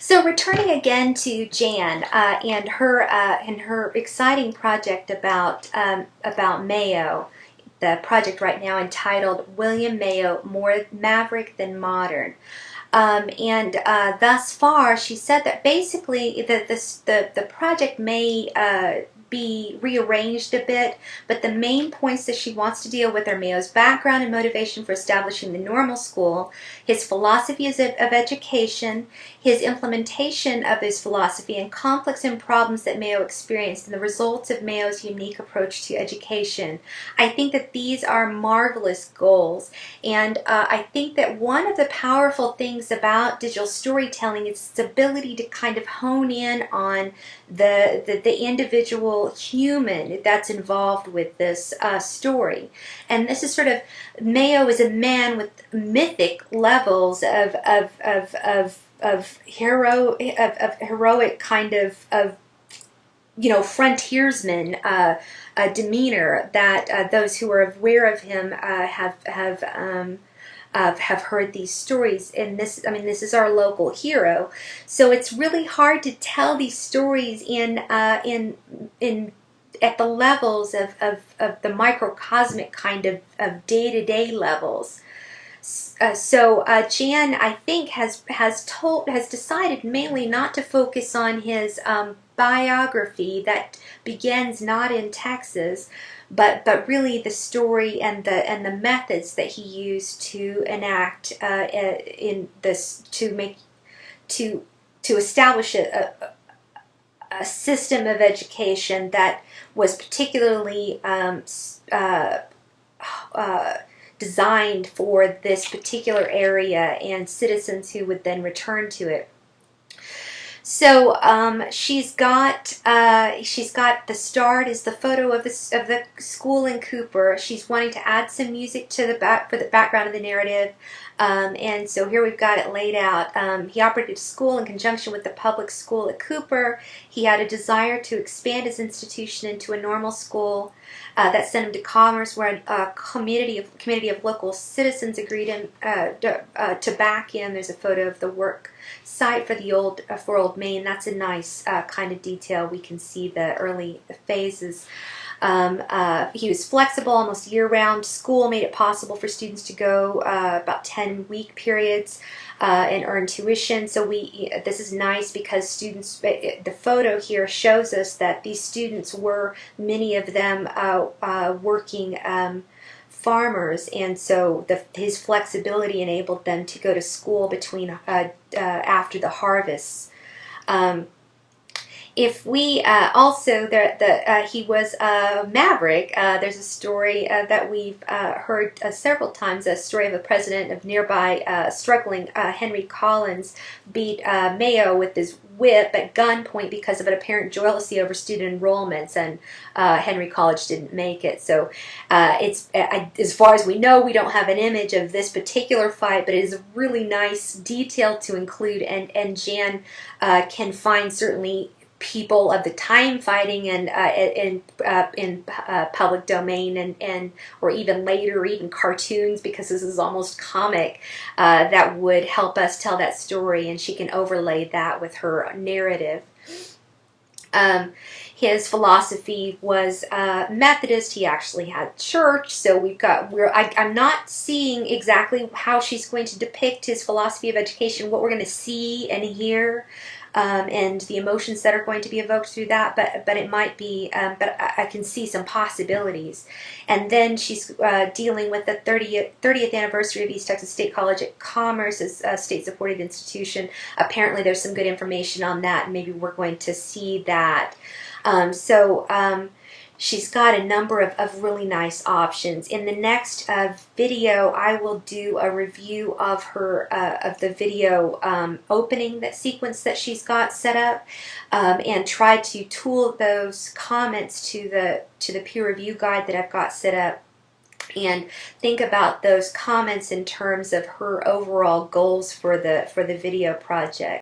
So returning again to Jan and her exciting project about Mayo, the project right now entitled William Mayo, More Maverick Than Modern. And thus far, she said that basically the project may be rearranged a bit, but the main points that she wants to deal with are Mayo's background and motivation for establishing the normal school, his philosophy of education, his implementation of his philosophy, and conflicts and problems that Mayo experienced, and the results of Mayo's unique approach to education. I think that these are marvelous goals, and I think that one of the powerful things about digital storytelling is its ability to kind of hone in on the individual human that's involved with this story. And this is sort of, Mayo is a man with mythic levels of heroic kind of frontiersman demeanor that those who are aware of him have heard these stories. And this, I mean, this is our local hero. So it's really hard to tell these stories in at the levels of the microcosmic kind of day-to-day levels. So Jan, I think, has decided mainly not to focus on his biography that begins not in Texas, but really the story and the methods that he used to enact in this to establish a system of education that was particularly designed for this particular area and citizens who would then return to it. So she's got the start is the photo of the school in Cooper. She's wanting to add some music to for the background of the narrative, and so here we've got it laid out. He operated a school in conjunction with the public school at Cooper. He had a desire to expand his institution into a normal school that sent him to Commerce, where a community of local citizens agreed to back him. There's a photo of the work site for Old Main. That's a nice kind of detail. We can see the early phases. He was flexible, almost year-round. School made it possible for students to go about 10-week periods and earn tuition. So this is nice because students, the photo here shows us that these students were, many of them, working farmers, and so his flexibility enabled them to go to school between after the harvests. If we also, he was a maverick. There's a story that we've heard several times, a story of a president of nearby struggling Henry Collins beat Mayo with his whip at gunpoint because of an apparent jealousy over student enrollments, and Henry College didn't make it. So as far as we know, we don't have an image of this particular fight, but it is a really nice detail to include, and Jan can find certainly people of the time fighting and in public domain and or even later, or even cartoons, because this is almost comic, that would help us tell that story, and she can overlay that with her narrative. His philosophy was Methodist. He actually had church, so I'm not seeing exactly how she's going to depict his philosophy of education, what we're going to see and hear, and the emotions that are going to be evoked through that, but it might be, but I can see some possibilities. And then she's dealing with the 30th anniversary of East Texas State College at Commerce as a state-supported institution. Apparently there's some good information on that, and maybe we're going to see that. She's got a number of really nice options. In the next video, I will do a review of her of the video opening that sequence that she's got set up, and try to tool those comments to the peer review guide that I've got set up, and think about those comments in terms of her overall goals for the video project.